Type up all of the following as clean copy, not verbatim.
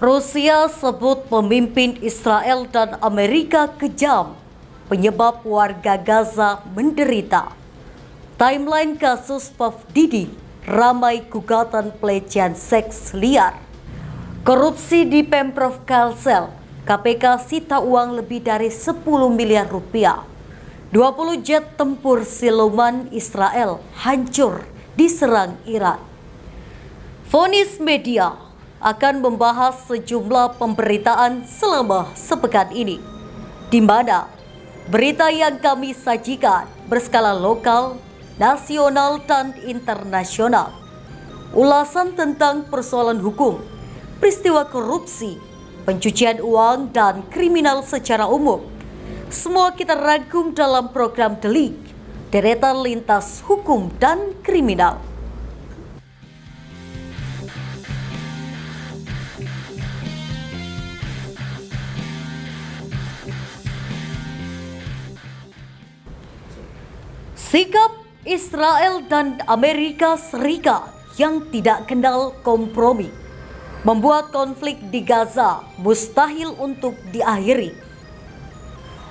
Rusia sebut pemimpin Israel dan Amerika kejam, penyebab warga Gaza menderita. Timeline kasus Puff Diddy, ramai gugatan pelecehan seks liar. Korupsi di Pemprov Kalsel, KPK sita uang lebih dari 10 miliar rupiah. 20 jet tempur siluman Israel hancur diserang Iran. Vonis Media akan membahas sejumlah pemberitaan selama sepekan ini, di mana berita yang kami sajikan berskala lokal, nasional, dan internasional. Ulasan tentang persoalan hukum, peristiwa korupsi, pencucian uang, dan kriminal secara umum. Semua kita rangkum dalam program Delik, deretan lintas hukum dan kriminal. Sikap Israel dan Amerika Serikat yang tidak kenal kompromi membuat konflik di Gaza mustahil untuk diakhiri.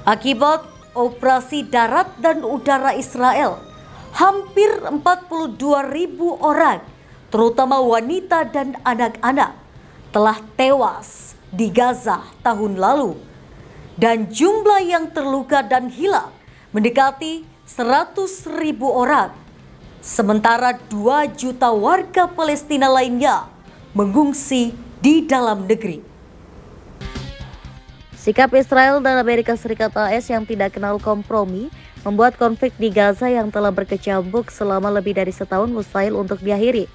Akibat operasi darat dan udara Israel, hampir 42.000 orang, terutama wanita dan anak-anak, telah tewas di Gaza tahun lalu, dan jumlah yang terluka dan hilang mendekati 100.000 orang. Sementara 2 juta warga Palestina lainnya mengungsi di dalam negeri. Sikap Israel dan Amerika Serikat AS yang tidak kenal kompromi membuat konflik di Gaza yang telah berkecamuk selama lebih dari setahun mustahil untuk diakhiri.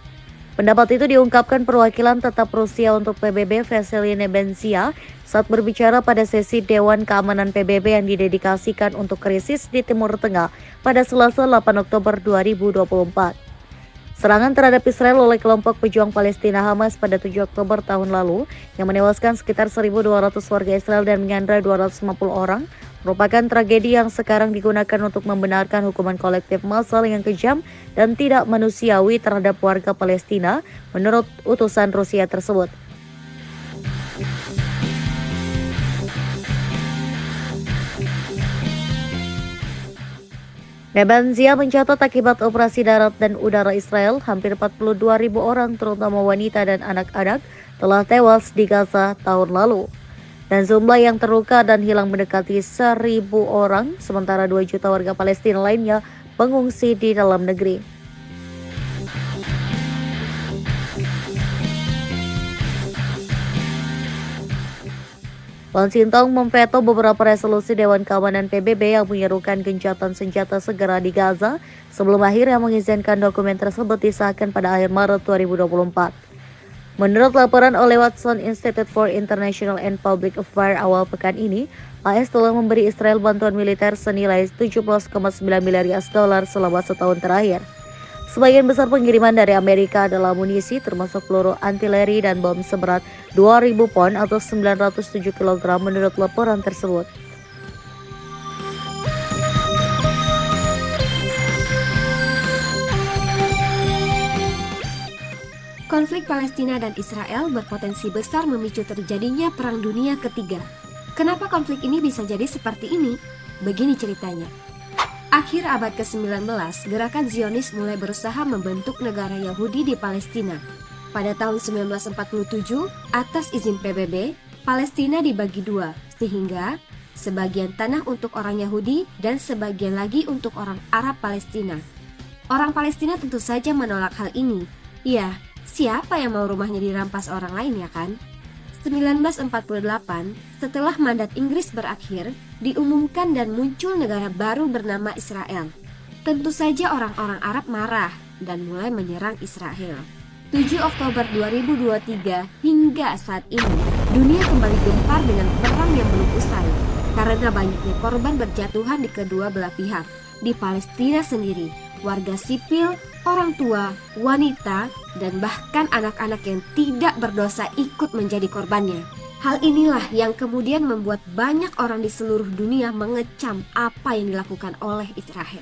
Pendapat itu diungkapkan perwakilan tetap Rusia untuk PBB Vasily Nebenzia saat berbicara pada sesi Dewan Keamanan PBB yang didedikasikan untuk krisis di Timur Tengah pada Selasa 8 Oktober 2024. Serangan terhadap Israel oleh kelompok pejuang Palestina Hamas pada 7 Oktober tahun lalu yang menewaskan sekitar 1.200 warga Israel dan menyandra 250 orang merupakan tragedi yang sekarang digunakan untuk membenarkan hukuman kolektif massal yang kejam dan tidak manusiawi terhadap warga Palestina menurut utusan Rusia tersebut. Nebenzia mencatat akibat operasi darat dan udara Israel, hampir 42.000 orang terutama wanita dan anak-anak telah tewas di Gaza tahun lalu. Dan jumlah yang terluka dan hilang mendekati 1.000 orang, sementara 2 juta warga Palestina lainnya mengungsi di dalam negeri. Washington memveto beberapa resolusi Dewan Keamanan PBB yang menyerukan gencatan senjata segera di Gaza sebelum akhirnya mengizinkan dokumen tersebut disahkan pada akhir Maret 2024. Menurut laporan oleh Watson Institute for International and Public Affairs awal pekan ini, AS telah memberi Israel bantuan militer senilai 17,9 miliar US dollar selama setahun terakhir. Sebagian besar pengiriman dari Amerika adalah amunisi termasuk peluru antileri dan bom seberat 2.000 pon atau 907 kg menurut laporan tersebut. Konflik Palestina dan Israel berpotensi besar memicu terjadinya Perang Dunia Ketiga. Kenapa konflik ini bisa jadi seperti ini? Begini ceritanya. Akhir abad ke-19, gerakan Zionis mulai berusaha membentuk negara Yahudi di Palestina. Pada tahun 1947, atas izin PBB, Palestina dibagi dua, sehingga sebagian tanah untuk orang Yahudi dan sebagian lagi untuk orang Arab Palestina. Orang Palestina tentu saja menolak hal ini. Ya, siapa yang mau rumahnya dirampas orang lain ya kan? 1948, setelah mandat Inggris berakhir, diumumkan dan muncul negara baru bernama Israel. Tentu saja orang-orang Arab marah dan mulai menyerang Israel. 7 Oktober 2023 hingga saat ini, dunia kembali gempar dengan perang yang belum usai karena banyaknya korban berjatuhan di kedua belah pihak. Di Palestina sendiri, warga sipil, orang tua, wanita, dan bahkan anak-anak yang tidak berdosa ikut menjadi korbannya. Hal inilah yang kemudian membuat banyak orang di seluruh dunia mengecam apa yang dilakukan oleh Israel.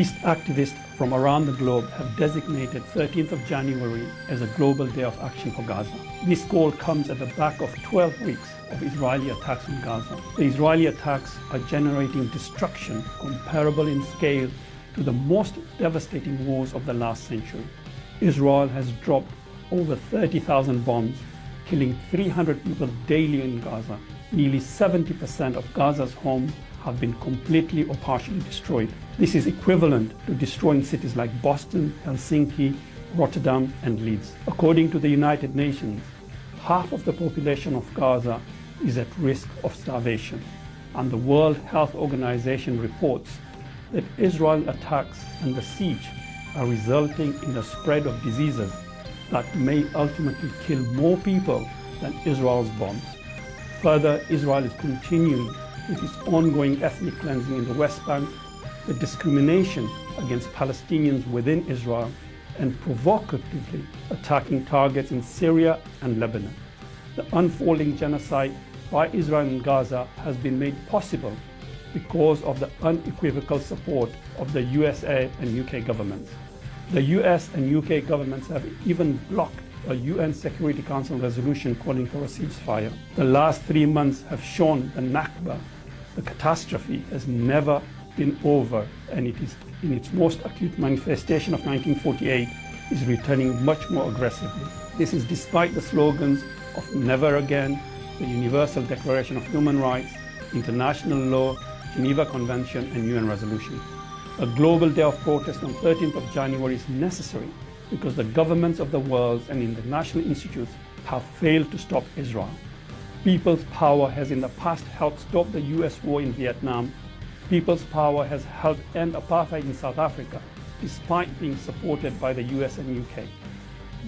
Peace activists from around the globe have designated 13th of January as a global day of action for Gaza. This call comes at the back of 12 weeks of Israeli attacks on Gaza. The Israeli attacks are generating destruction comparable in scale to the most devastating wars of the last century. Israel has dropped over 30,000 bombs, killing 300 people daily in Gaza. Nearly 70% of Gaza's homes have been completely or partially destroyed. This is equivalent to destroying cities like Boston, Helsinki, Rotterdam, and Leeds. According to the United Nations, half of the population of Gaza is at risk of starvation, and the World Health Organization reports that Israel attacks and the siege are resulting in the spread of diseases that may ultimately kill more people than Israel's bombs. Further, Israel is continuing with its ongoing ethnic cleansing in the West Bank, the discrimination against Palestinians within Israel, and provocatively attacking targets in Syria and Lebanon. The unfolding genocide by Israel in Gaza has been made possible because of the unequivocal support of the USA and UK governments. The US and UK governments have even blocked a UN Security Council resolution calling for a ceasefire. The last 3 months have shown the Nakba, the catastrophe, has never been over, and it is in its most acute manifestation of 1948 is returning much more aggressively. This is despite the slogans of never again, the Universal Declaration of Human Rights, international law, Geneva Convention, and UN resolution. A global day of protest on 13th of January is necessary because the governments of the world and international institutes have failed to stop Israel. People's power has in the past helped stop the US war in Vietnam. People's power has helped end apartheid in South Africa, despite being supported by the US and UK.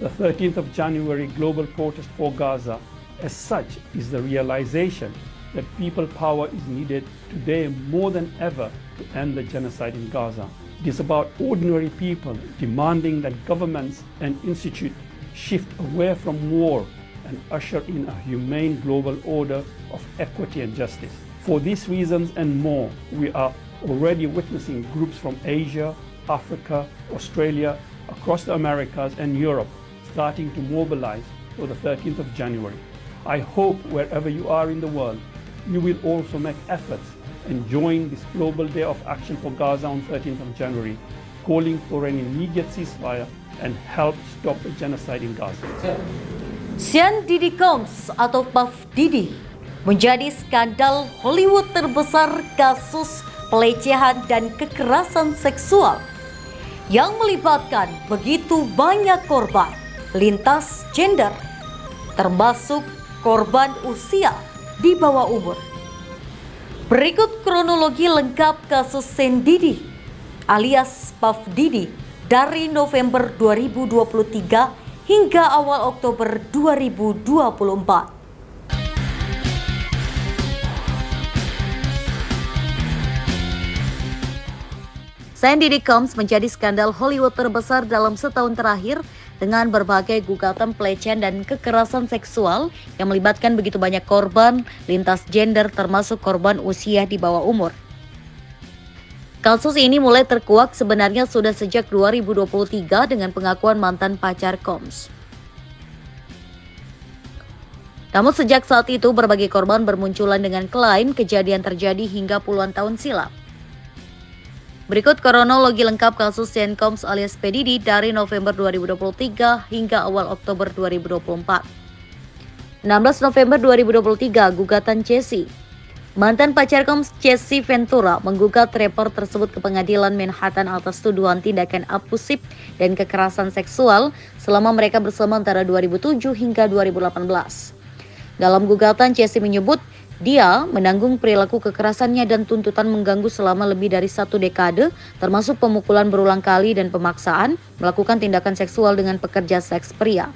The 13th of January global protest for Gaza, as such, is the realization that people power is needed today more than ever to end the genocide in Gaza. It is about ordinary people demanding that governments and institutes shift away from war and usher in a humane global order of equity and justice. For these reasons and more, we are already witnessing groups from Asia, Africa, Australia, across the Americas and Europe starting to mobilize for the 13th of January. I hope wherever you are in the world, you will also make efforts and join this global day of action for Gaza on 13th of January, calling for an immediate ceasefire and help stop the genocide in Gaza. Sean Diddy Combs atau Puff Diddy menjadi skandal Hollywood terbesar kasus pelecehan dan kekerasan seksual yang melibatkan begitu banyak korban lintas gender, termasuk korban usia di bawah umur. Berikut kronologi lengkap kasus Sean Diddy alias Puff Diddy dari November 2023 hingga awal Oktober 2024. Sean Diddy Combs menjadi skandal Hollywood terbesar dalam setahun terakhir dengan berbagai gugatan pelecehan dan kekerasan seksual yang melibatkan begitu banyak korban lintas gender termasuk korban usia di bawah umur. Kasus ini mulai terkuak sebenarnya sudah sejak 2023 dengan pengakuan mantan pacar Combs. Namun sejak saat itu berbagai korban bermunculan dengan klaim kejadian terjadi hingga puluhan tahun silam. Berikut kronologi lengkap kasus Sean Combs alias P. Diddy dari November 2023 hingga awal Oktober 2024. 16 November 2023, gugatan Casey. Mantan pacar Combs, Casey Ventura, menggugat rapper tersebut ke pengadilan Manhattan atas tuduhan tindakan abusif dan kekerasan seksual selama mereka bersama antara 2007 hingga 2018. Dalam gugatan, Casey menyebut dia menanggung perilaku kekerasannya dan tuntutan mengganggu selama lebih dari 1 dekade, termasuk pemukulan berulang kali dan pemaksaan melakukan tindakan seksual dengan pekerja seks pria.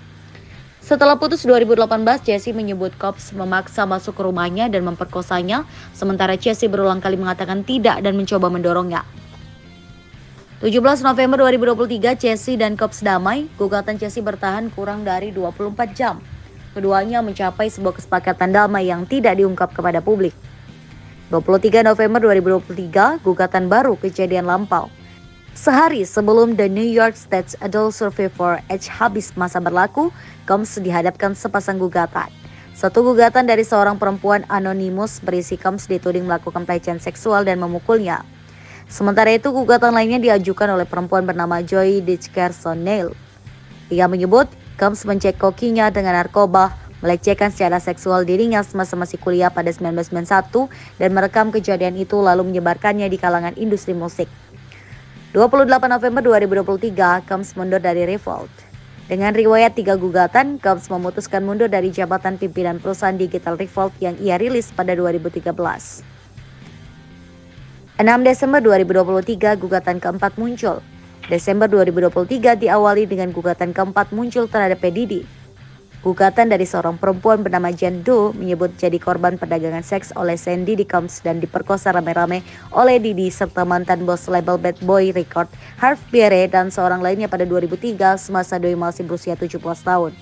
Setelah putus 2018, Casey menyebut Combs memaksa masuk ke rumahnya dan memperkosanya, sementara Casey berulang kali mengatakan tidak dan mencoba mendorongnya. 17 November 2023, Casey dan Combs damai. Gugatan Casey bertahan kurang dari 24 jam. Keduanya mencapai sebuah kesepakatan damai yang tidak diungkap kepada publik. 23 November 2023, gugatan baru kejadian lampau. Sehari sebelum The New York State Adult Survivor Age habis masa berlaku, Combs dihadapkan sepasang gugatan. Satu gugatan dari seorang perempuan anonimus berisi Combs dituding melakukan pelecehan seksual dan memukulnya. Sementara itu, gugatan lainnya diajukan oleh perempuan bernama Joy Dickerson Neal. Ia menyebut Combs mencekokinya dengan narkoba, melecehkan secara seksual dirinya semasa masih kuliah pada 1991 dan merekam kejadian itu lalu menyebarkannya di kalangan industri musik. 28 November 2023, Combs mundur dari Revolt. Dengan riwayat 3 gugatan, Combs memutuskan mundur dari jabatan pimpinan perusahaan digital Revolt yang ia rilis pada 2013. 6 Desember 2023, gugatan keempat muncul. Desember 2023 diawali dengan gugatan keempat muncul terhadap P. Diddy. Gugatan dari seorang perempuan bernama Jane Doe menyebut jadi korban perdagangan seks oleh Sandy Combs dan diperkosa rame-rame oleh Diddy serta mantan bos label Bad Boy Record, Harv Bierre, dan seorang lainnya pada 2003 semasa Doe masih berusia 17 tahun.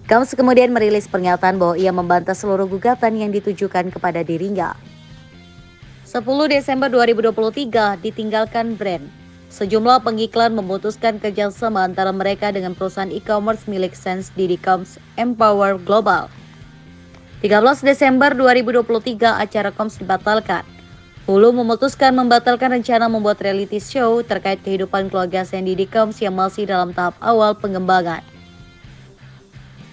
Combs kemudian merilis pernyataan bahwa ia membantah seluruh gugatan yang ditujukan kepada dirinya. 10 Desember 2023 ditinggalkan brand. Sejumlah pengiklan memutuskan kerjasama antara mereka dengan perusahaan e-commerce milik Sense Diddy Combs Empower Global. 13 Desember 2023 acara Combs dibatalkan. Hulu memutuskan membatalkan rencana membuat reality show terkait kehidupan keluarga Sandy Diddy Combs yang masih dalam tahap awal pengembangan.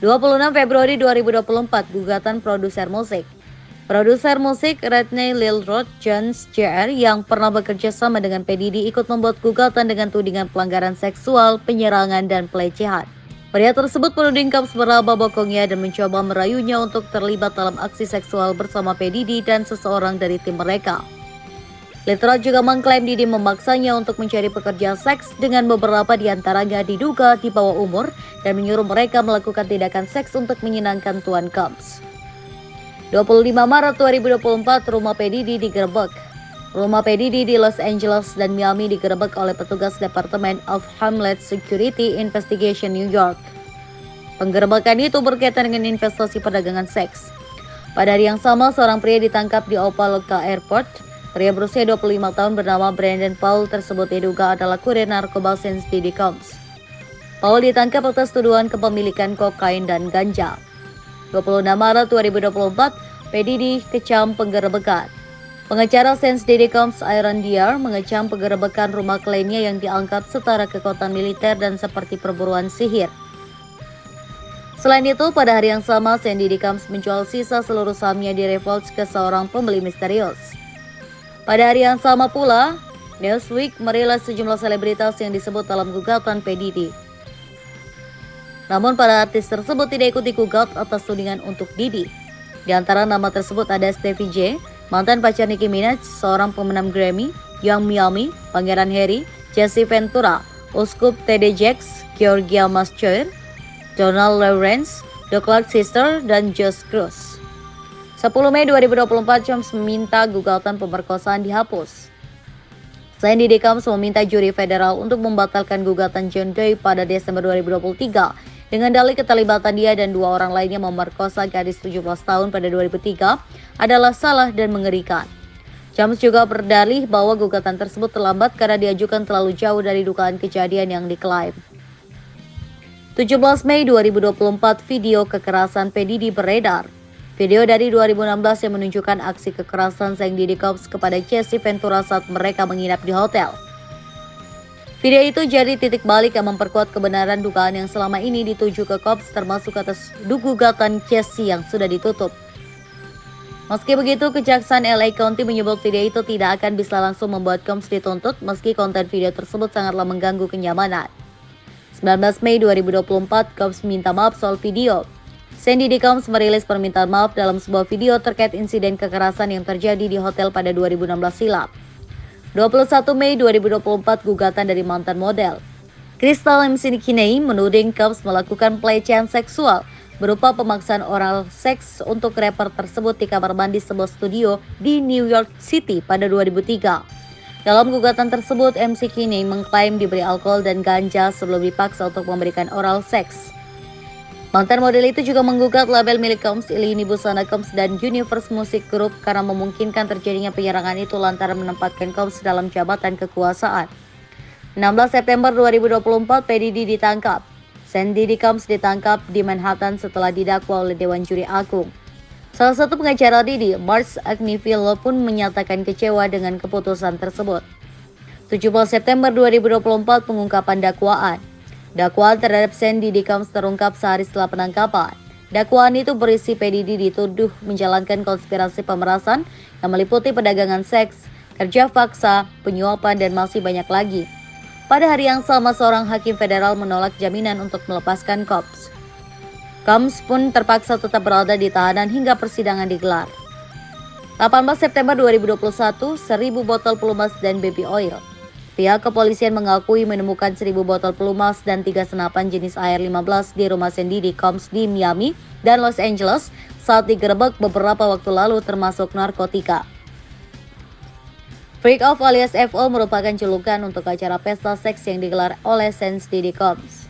26 Februari 2024 gugatan produser musik. Produser musik Rodney Lilroth Jones Jr. yang pernah bekerja sama dengan P. Diddy ikut membuat gugatan dengan tudingan pelanggaran seksual, penyerangan, dan pelecehan. Pria tersebut menuding Combs meraba bokongnya dan mencoba merayunya untuk terlibat dalam aksi seksual bersama P. Diddy dan seseorang dari tim mereka. Lilroth juga mengklaim Diddy memaksanya untuk mencari pekerja seks dengan beberapa di antaranya diduga di bawah umur dan menyuruh mereka melakukan tindakan seks untuk menyenangkan tuan Combs. 25 Maret 2024, rumah P. Diddy digerebek. Rumah P. Diddy di Los Angeles dan Miami digerebek oleh petugas Department of Homeland Security Investigation New York. Penggerebekan itu berkaitan dengan investasi perdagangan seks. Pada hari yang sama, seorang pria ditangkap di Opa-locka Airport. Pria berusia 25 tahun bernama Brandon Paul tersebut diduga adalah kurir narkoba Sense Diddy Combs. Paul ditangkap atas tuduhan kepemilikan kokain dan ganja. 26 Maret 2024, P. Diddy kecam penggerebekan. Pengacara Sense Diddy Combs Aaron Dierr mengecam penggerebekan rumah kliennya yang dianggap setara kekuatan militer dan seperti perburuan sihir. Selain itu, pada hari yang sama, Sandy Diddy Combs menjual sisa seluruh sahamnya di Revolt ke seorang pembeli misterius. Pada hari yang sama pula, Newsweek merilis sejumlah selebritas yang disebut dalam gugatan P. Diddy. Namun para artis tersebut tidak ikut digugat atas tudingan untuk Diddy. Di antara nama tersebut ada Stevie J, mantan pacar Nicki Minaj, seorang pemenang Grammy, Young Miami, Pangeran Harry, Jesse Ventura, Uskup T.D. Jakes, Georgia Mascher, Donald Lawrence, The Clark Sister, dan Josh Cruz. 10 Mei 2024, Combs meminta gugatan pemerkosaan dihapus. Sandy Diddy Combs meminta juri federal untuk membatalkan gugatan John Doe pada Desember 2023 dengan dalih keterlibatan dia dan 2 orang lainnya memerkosa gadis 17 tahun pada 2003 adalah salah dan mengerikan. Combs juga berdalih bahwa gugatan tersebut terlambat karena diajukan terlalu jauh dari dugaan kejadian yang diklaim. 17 Mei 2024, video kekerasan P. Diddy beredar. Video dari 2016 yang menunjukkan aksi kekerasan Sandy Diddy Combs kepada Jesse Ventura saat mereka menginap di hotel. Video itu jadi titik balik yang memperkuat kebenaran dugaan yang selama ini dituju ke Combs termasuk atas gugatan Jesse yang sudah ditutup. Meski begitu, Kejaksaan LA County menyebut video itu tidak akan bisa langsung membuat Combs dituntut meski konten video tersebut sangatlah mengganggu kenyamanan. 19 Mei 2024, Combs minta maaf soal video. Sandy Diddy Combs merilis permintaan maaf dalam sebuah video terkait insiden kekerasan yang terjadi di hotel pada 2016 silam. 21 Mei 2024, gugatan dari mantan model. Crystal McKinney menuding Combs melakukan pelecehan seksual berupa pemaksaan oral seks untuk rapper tersebut di kamar mandi sebuah studio di New York City pada 2003. Dalam gugatan tersebut, McKinney mengklaim diberi alkohol dan ganja sebelum dipaksa untuk memberikan oral seks. Mantan model itu juga menggugat label milik Combs, Lini Busana Combs dan Universe Music Group karena memungkinkan terjadinya penyerangan itu lantaran menempatkan Combs dalam jabatan kekuasaan. 16 September 2024, P. Diddy ditangkap. Sandy Combs ditangkap di Manhattan setelah didakwa oleh Dewan Juri Agung. Salah satu pengacara Diddy, Mark Agnifilo, pun menyatakan kecewa dengan keputusan tersebut. 17 September 2024, pengungkapan dakwaan. Dakwaan terhadap Sandy Combs terungkap sehari setelah penangkapan. Dakwaan itu berisi P. Diddy dituduh menjalankan konspirasi pemerasan yang meliputi perdagangan seks, kerja paksa, penyuapan, dan masih banyak lagi. Pada hari yang sama, seorang hakim federal menolak jaminan untuk melepaskan Combs. Combs pun terpaksa tetap berada di tahanan hingga persidangan digelar. 18 September 2021, 1.000 botol pelumas dan baby oil. Pihak kepolisian mengakui menemukan 1.000 botol pelumas dan 3 senapan jenis air 15 di rumah Sandy Combs di Miami dan Los Angeles saat digerebek beberapa waktu lalu, termasuk narkotika. Freak Off alias FO merupakan julukan untuk acara pesta seks yang digelar oleh Sandy Combs.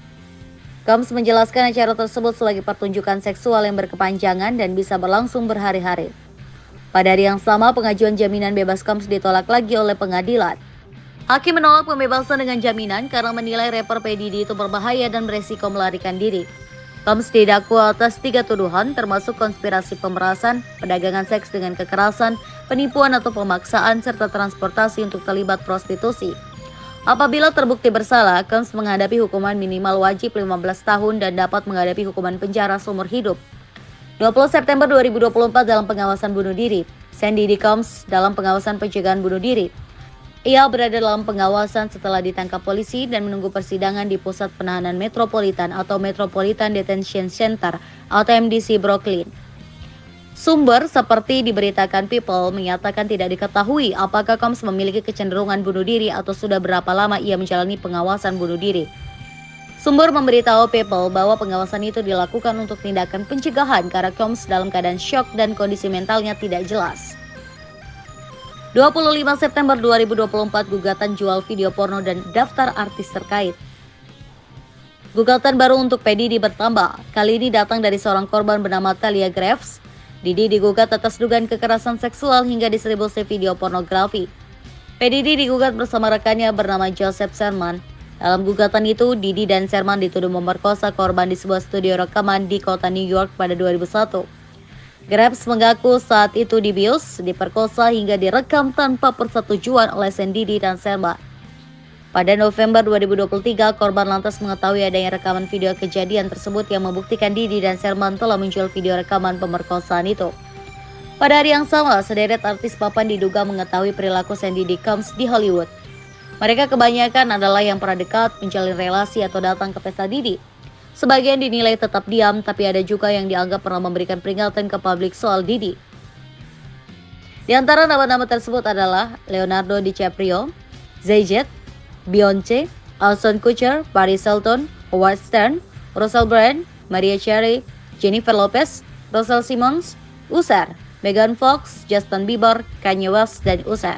Combs menjelaskan acara tersebut sebagai pertunjukan seksual yang berkepanjangan dan bisa berlangsung berhari-hari. Pada hari yang sama, pengajuan jaminan bebas Combs ditolak lagi oleh pengadilan. Hakim menolak pembebasan dengan jaminan karena menilai rapper P. Diddy itu berbahaya dan beresiko melarikan diri. Combs didakwa atas 3 tuduhan, termasuk konspirasi pemerasan, perdagangan seks dengan kekerasan, penipuan atau pemaksaan, serta transportasi untuk terlibat prostitusi. Apabila terbukti bersalah, Combs menghadapi hukuman minimal wajib 15 tahun dan dapat menghadapi hukuman penjara seumur hidup. 20 September 2024, dalam pengawasan bunuh diri. Sandy Combs dalam pengawasan pencegahan bunuh diri. Ia berada dalam pengawasan setelah ditangkap polisi dan menunggu persidangan di Pusat Penahanan Metropolitan atau Metropolitan Detention Center atau MDC Brooklyn. Sumber seperti diberitakan People menyatakan tidak diketahui apakah Combs memiliki kecenderungan bunuh diri atau sudah berapa lama ia menjalani pengawasan bunuh diri. Sumber memberitahu People bahwa pengawasan itu dilakukan untuk tindakan pencegahan karena Combs dalam keadaan syok dan kondisi mentalnya tidak jelas. 25 September 2024, gugatan jual video porno dan daftar artis terkait. Gugatan baru untuk P. Diddy bertambah. Kali ini datang dari seorang korban bernama Talia Graves. Diddy digugat atas dugaan kekerasan seksual hingga distribusi video pornografi. P. Diddy digugat bersama rekannya bernama Joseph Sherman. Dalam gugatan itu, Diddy dan Sherman dituduh memerkosa korban di sebuah studio rekaman di kota New York pada 2001. Graves mengaku saat itu dibius, diperkosa hingga direkam tanpa persetujuan oleh Sandy dan Sherman. Pada November 2023, korban lantas mengetahui adanya rekaman video kejadian tersebut yang membuktikan Diddy dan Sherman telah menjual video rekaman pemerkosaan itu. Pada hari yang sama, sederet artis papan diduga mengetahui perilaku Sandy Combs di Hollywood. Mereka kebanyakan adalah yang pernah dekat, menjalin relasi atau datang ke pesta Diddy. Sebagian dinilai tetap diam, tapi ada juga yang dianggap pernah memberikan peringatan ke publik soal Diddy. Di antara nama-nama tersebut adalah Leonardo DiCaprio, Jay-Z, Beyoncé, Ashton Kutcher, Paris Hilton, Howard Stern, Russell Brand, Mariah Carey, Jennifer Lopez, Russell Simmons, Usher, Megan Fox, Justin Bieber, Kanye West, dan Usher.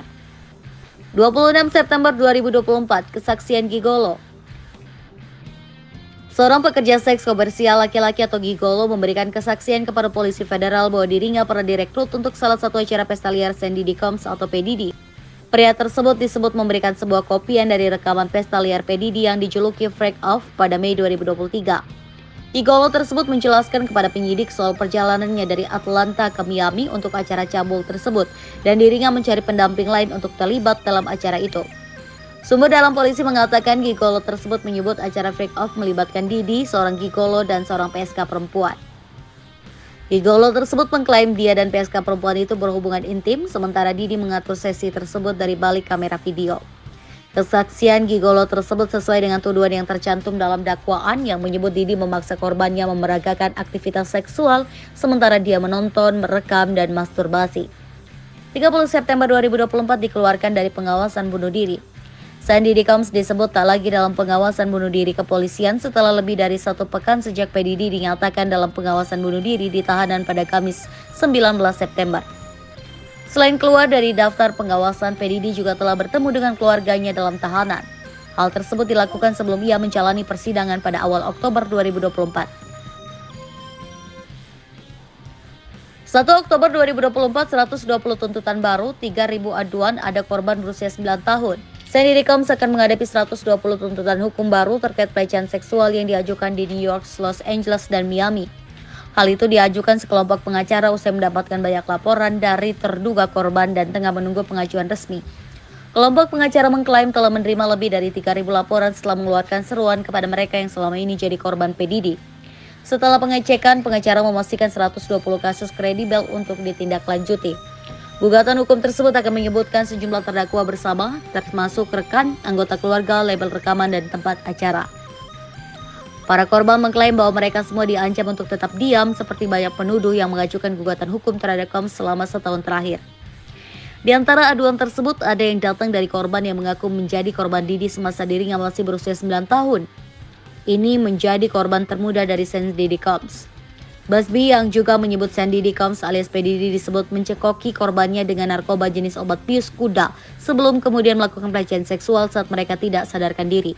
26 September 2024, kesaksian gigolo. Seorang pekerja seks komersial laki-laki atau gigolo memberikan kesaksian kepada polisi federal bahwa dirinya pernah direkrut untuk salah satu acara pesta liar Sandy Combs atau P. Diddy. Pria tersebut disebut memberikan sebuah kopian dari rekaman pesta liar P. Diddy yang dijuluki Freak Off pada Mei 2023. Gigolo tersebut menjelaskan kepada penyidik soal perjalanannya dari Atlanta ke Miami untuk acara cabul tersebut dan dirinya mencari pendamping lain untuk terlibat dalam acara itu. Sumber dalam polisi mengatakan gigolo tersebut menyebut acara Freak Off melibatkan Diddy, seorang gigolo, dan seorang PSK perempuan. Gigolo tersebut mengklaim dia dan PSK perempuan itu berhubungan intim, sementara Diddy mengatur sesi tersebut dari balik kamera video. Kesaksian gigolo tersebut sesuai dengan tuduhan yang tercantum dalam dakwaan yang menyebut Diddy memaksa korbannya memeragakan aktivitas seksual, sementara dia menonton, merekam, dan masturbasi. 30 September 2024 dikeluarkan dari pengawasan bunuh diri. Sandy Combs disebut tak lagi dalam pengawasan bunuh diri kepolisian setelah lebih dari 1 pekan sejak P. Diddy dinyatakan dalam pengawasan bunuh diri di tahanan pada Kamis 19 September. Selain keluar dari daftar pengawasan, P. Diddy juga telah bertemu dengan keluarganya dalam tahanan. Hal tersebut dilakukan sebelum ia menjalani persidangan pada awal Oktober 2024. 1 Oktober 2024, 120 tuntutan baru, 3.000 aduan, ada korban berusia 9 tahun. Sandy Combs akan menghadapi 120 tuntutan hukum baru terkait pelecehan seksual yang diajukan di New York, Los Angeles, dan Miami. Hal itu diajukan sekelompok pengacara usai mendapatkan banyak laporan dari terduga korban dan tengah menunggu pengajuan resmi. Kelompok pengacara mengklaim telah menerima lebih dari 3.000 laporan setelah mengeluarkan seruan kepada mereka yang selama ini jadi korban P. Diddy. Setelah pengecekan, pengacara memastikan 120 kasus kredibel untuk ditindaklanjuti. Gugatan hukum tersebut akan menyebutkan sejumlah terdakwa bersama, termasuk rekan, anggota keluarga, label rekaman, dan tempat acara. Para korban mengklaim bahwa mereka semua diancam untuk tetap diam, seperti banyak penuduh yang mengajukan gugatan hukum terhadap Combs selama setahun terakhir. Di antara aduan tersebut, ada yang datang dari korban yang mengaku menjadi korban Diddy semasa dirinya masih berusia 9 tahun. Ini menjadi korban termuda dari Sandy Combs. Busby yang juga menyebut Sandy Combs alias P. Diddy disebut mencekoki korbannya dengan narkoba jenis obat bius kuda sebelum kemudian melakukan pelecehan seksual saat mereka tidak sadarkan diri.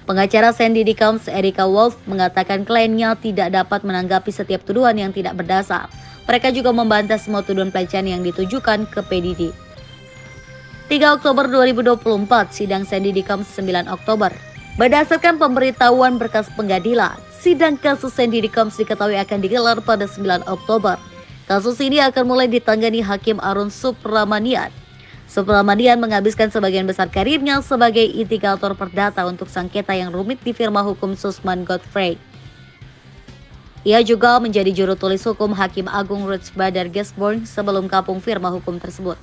Pengacara Sandy Combs, Erica Wolf, mengatakan kliennya tidak dapat menanggapi setiap tuduhan yang tidak berdasar. Mereka juga membantah semua tuduhan pelecehan yang ditujukan ke P. Diddy. 3 Oktober 2024, sidang Sandy Combs 9 Oktober. Berdasarkan pemberitahuan berkas pengadilan, sidang kasus Sandy Combs diketahui akan digelar pada 9 Oktober. Kasus ini akan mulai ditangani Hakim Arun Subramanian. Subramanian menghabiskan sebagian besar karirnya sebagai litigator perdata untuk sengketa yang rumit di firma hukum Sussman Godfrey. Ia juga menjadi juru tulis hukum Hakim Agung Ruth Bader Ginsburg sebelum kapung firma hukum tersebut.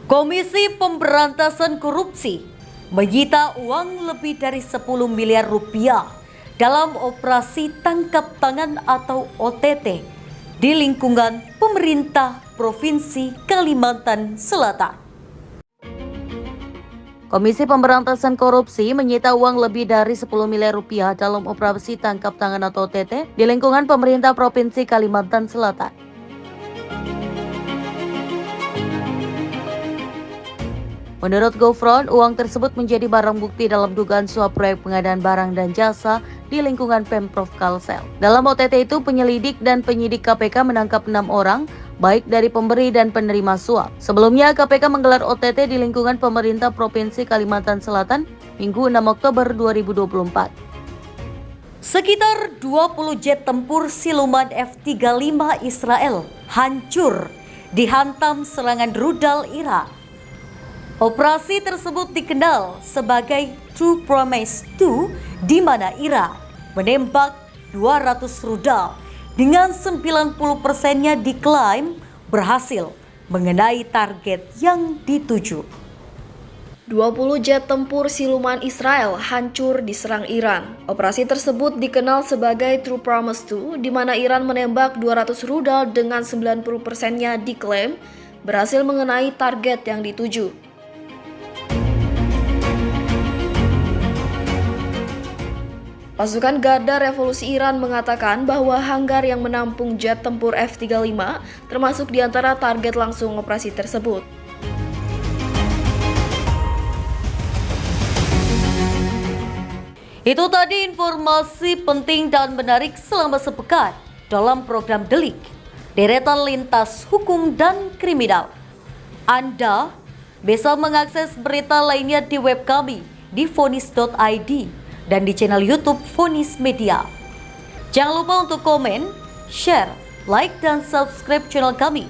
Komisi Pemberantasan Korupsi menyita uang lebih dari 10 miliar rupiah dalam operasi tangkap tangan atau OTT di lingkungan pemerintah Provinsi Kalimantan Selatan. Komisi Pemberantasan Korupsi menyita uang lebih dari 10 miliar rupiah dalam operasi tangkap tangan atau OTT di lingkungan pemerintah Provinsi Kalimantan Selatan. Menurut Gofron, uang tersebut menjadi barang bukti dalam dugaan suap proyek pengadaan barang dan jasa di lingkungan Pemprov Kalsel. Dalam OTT itu, penyelidik dan penyidik KPK menangkap 6 orang, baik dari pemberi dan penerima suap. Sebelumnya, KPK menggelar OTT di lingkungan pemerintah Provinsi Kalimantan Selatan Minggu 6 Oktober 2024. Sekitar 20 jet tempur siluman F-35 Israel hancur dihantam serangan rudal Iran. Operasi tersebut dikenal sebagai True Promise 2, di mana Iran menembak 200 rudal dengan 90%-nya diklaim berhasil mengenai target yang dituju. 20 jet tempur siluman Israel hancur diserang Iran. Operasi tersebut dikenal sebagai True Promise 2, di mana Iran menembak 200 rudal dengan 90%-nya diklaim berhasil mengenai target yang dituju. Pasukan Garda Revolusi Iran mengatakan bahwa hanggar yang menampung jet tempur F-35 termasuk di antara target langsung operasi tersebut. Itu tadi informasi penting dan menarik selama sepekan dalam program Delik, deretan lintas hukum dan kriminal. Anda bisa mengakses berita lainnya di web kami di vonis.id dan di channel YouTube Vonis Media. Jangan lupa untuk komen, share, like, dan subscribe channel kami.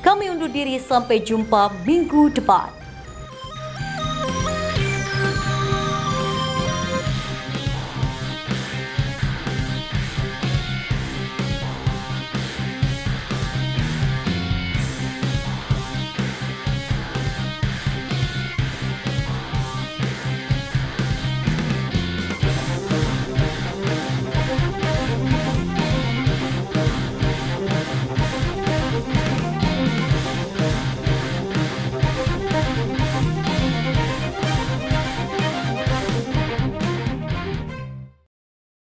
Kami undur diri sampai jumpa minggu depan.